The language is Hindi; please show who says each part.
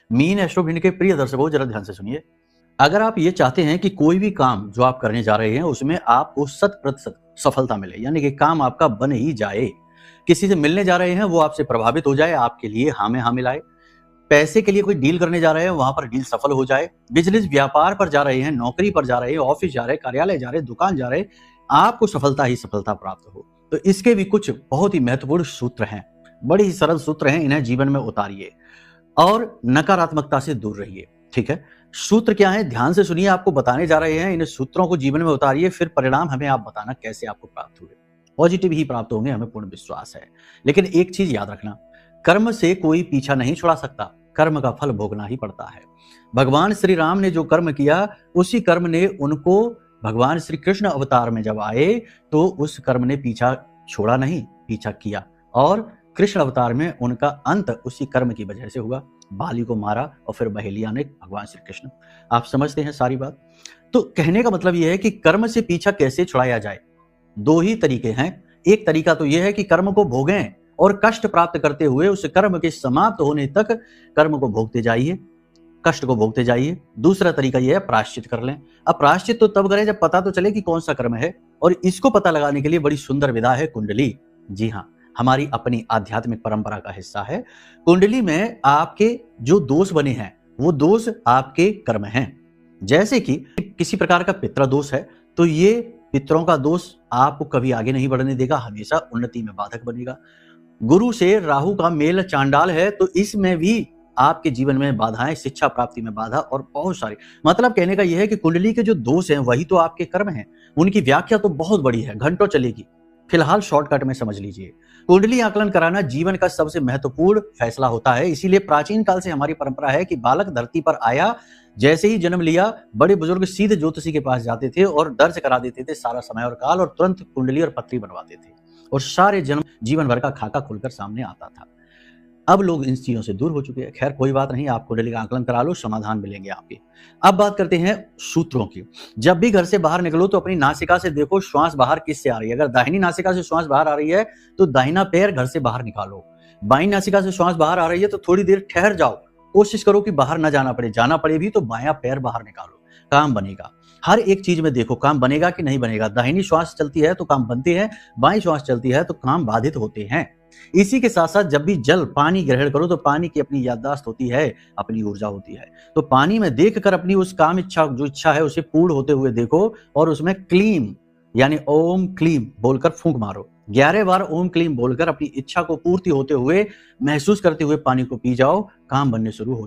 Speaker 1: मीन एस्ट्रोभिंड के प्रिय दर्शकों, जरा ध्यान से सुनिए। अगर आप ये चाहते हैं कि कोई भी काम जो आप करने जा रहे हैं उसमें आपको 100% सफलता मिले, यानी कि काम आपका बन ही जाए, किसी से मिलने जा रहे हैं वो आपसे प्रभावित हो जाए, आपके लिए हाँ में हाँ मिलाए, पैसे के लिए कोई डील करने जा रहे हैं वहां पर डील सफल हो जाए, बिजनेस व्यापार पर जा रहे हैं, नौकरी पर जा रहे हैं, ऑफिस जा रहे हैं, कार्यालय जा रहे हैं, दुकान जा रहे हैं, आपको सफलता ही सफलता प्राप्त हो। तो इसके भी कुछ बहुत ही महत्वपूर्ण सूत्र हैं, बड़े ही सरल सूत्र हैं, इन्हें जीवन में उतारिए और नकारात्मकता से दूर रहिए। ठीक है, सूत्र क्या है, ध्यान से सुनिए, आपको बताने जा रहे हैं। इन सूत्रों को जीवन में उतारिए, फिर परिणाम हमें आप बताना कैसे आपको प्राप्त हुए। पॉजिटिव ही प्राप्त होंगे, हमें पूर्ण विश्वास है। लेकिन एक चीज याद रखना, कर्म से कोई पीछा नहीं छुड़ा सकता, कर्म का फल भोगना ही पड़ता है। भगवान श्री राम ने जो कर्म किया, उसी कर्म ने उनको, भगवान श्री कृष्ण अवतार में जब आए तो उस कर्म ने पीछा छोड़ा नहीं, पीछा किया, और कृष्ण अवतार में उनका अंत उसी कर्म की वजह से हुआ। बाली को मारा और फिर बहेलिया ने भगवान श्री कृष्ण। आप समझते हैं सारी बात। तो कहने का मतलब यह है कि कर्म से पीछा कैसे छुड़ाया जाए। दो ही तरीके हैं। एक तरीका तो यह है कि कर्म को भोगें और कष्ट प्राप्त करते हुए उस कर्म के समाप्त होने तक कर्म को भोगते जाइए, कष्ट को भोगते जाइए। दूसरा तरीका यह है प्रायश्चित कर लें। अब प्रायश्चित तो तब करें जब पता तो चले कि कौन सा कर्म है, और इसको पता लगाने के लिए बड़ी सुंदर विधा है कुंडली। जी हाँ, हमारी अपनी आध्यात्मिक परंपरा का हिस्सा है। कुंडली में आपके जो दोष बने हैं वो दोष आपके कर्म हैं। जैसे कि किसी प्रकार का पितृ दोष है तो ये पितरों का दोष आपको कभी आगे नहीं बढ़ने देगा, हमेशा उन्नति में बाधक बनेगा। गुरु से राहु का मेल चांडाल है तो इसमें भी आपके जीवन में बाधाएं, शिक्षा प्राप्ति में बाधा और बहुत सारी, मतलब कहने का यह है कि कुंडली के जो दोष हैं वही तो आपके कर्म हैं। उनकी व्याख्या तो बहुत बड़ी है, घंटों चलेगी, फिलहाल शॉर्टकट में समझ लीजिए। कुंडली आकलन कराना जीवन का सबसे महत्वपूर्ण फैसला होता है। इसीलिए प्राचीन काल से हमारी परंपरा है कि बालक धरती पर आया, जैसे ही जन्म लिया, बड़े बुजुर्ग सीधे ज्योतिषी के पास जाते थे और दर्ज करा देते थे सारा समय और काल, और तुरंत कुंडली और पत्री बनवाते थे, और सारे जन्म जीवन भर का खाका खुलकर सामने आता था। अब लोग इन चीजों से दूर हो चुके हैं। खैर कोई बात नहीं, आप कुंडली का आकलन करा लो, समाधान मिलेंगे आपके। अब बात करते हैं सूत्रों की। जब भी घर से बाहर निकलो तो अपनी नासिका से देखो श्वास बाहर किससे आ रही है। अगर दाहिनी नासिका से श्वास बाहर आ रही है तो दाहिना पैर घर से बाहर निकालो। बाईं नासिका से श्वास बाहर आ रही है तो थोड़ी देर ठहर जाओ, कोशिश करो कि बाहर ना जाना पड़े, जाना पड़े भी तो बायां पैर बाहर निकालो, काम बनेगा। हर एक चीज में देखो काम बनेगा कि नहीं बनेगा। दाहिनी श्वास चलती है तो काम बनते हैं, बाईं श्वास चलती है तो काम बाधित होते हैं। इसी के साथ साथ जब भी जल पानी ग्रहण करो तो पानी की अपनी याददाश्त होती है, अपनी ऊर्जा होती है। तो पानी में देखकर अपनी उस काम इच्छा, जो इच्छा है उसे पूर्ण होते हुए देखो, और उसमें क्लीम यानी ओम क्लीम बोलकर फूंक मारो। 11 बार ओम क्लीम बोलकर अपनी इच्छा को पूर्ति होते हुए महसूस करते हुए पानी को पी जाओ, काम बनने शुरू हो।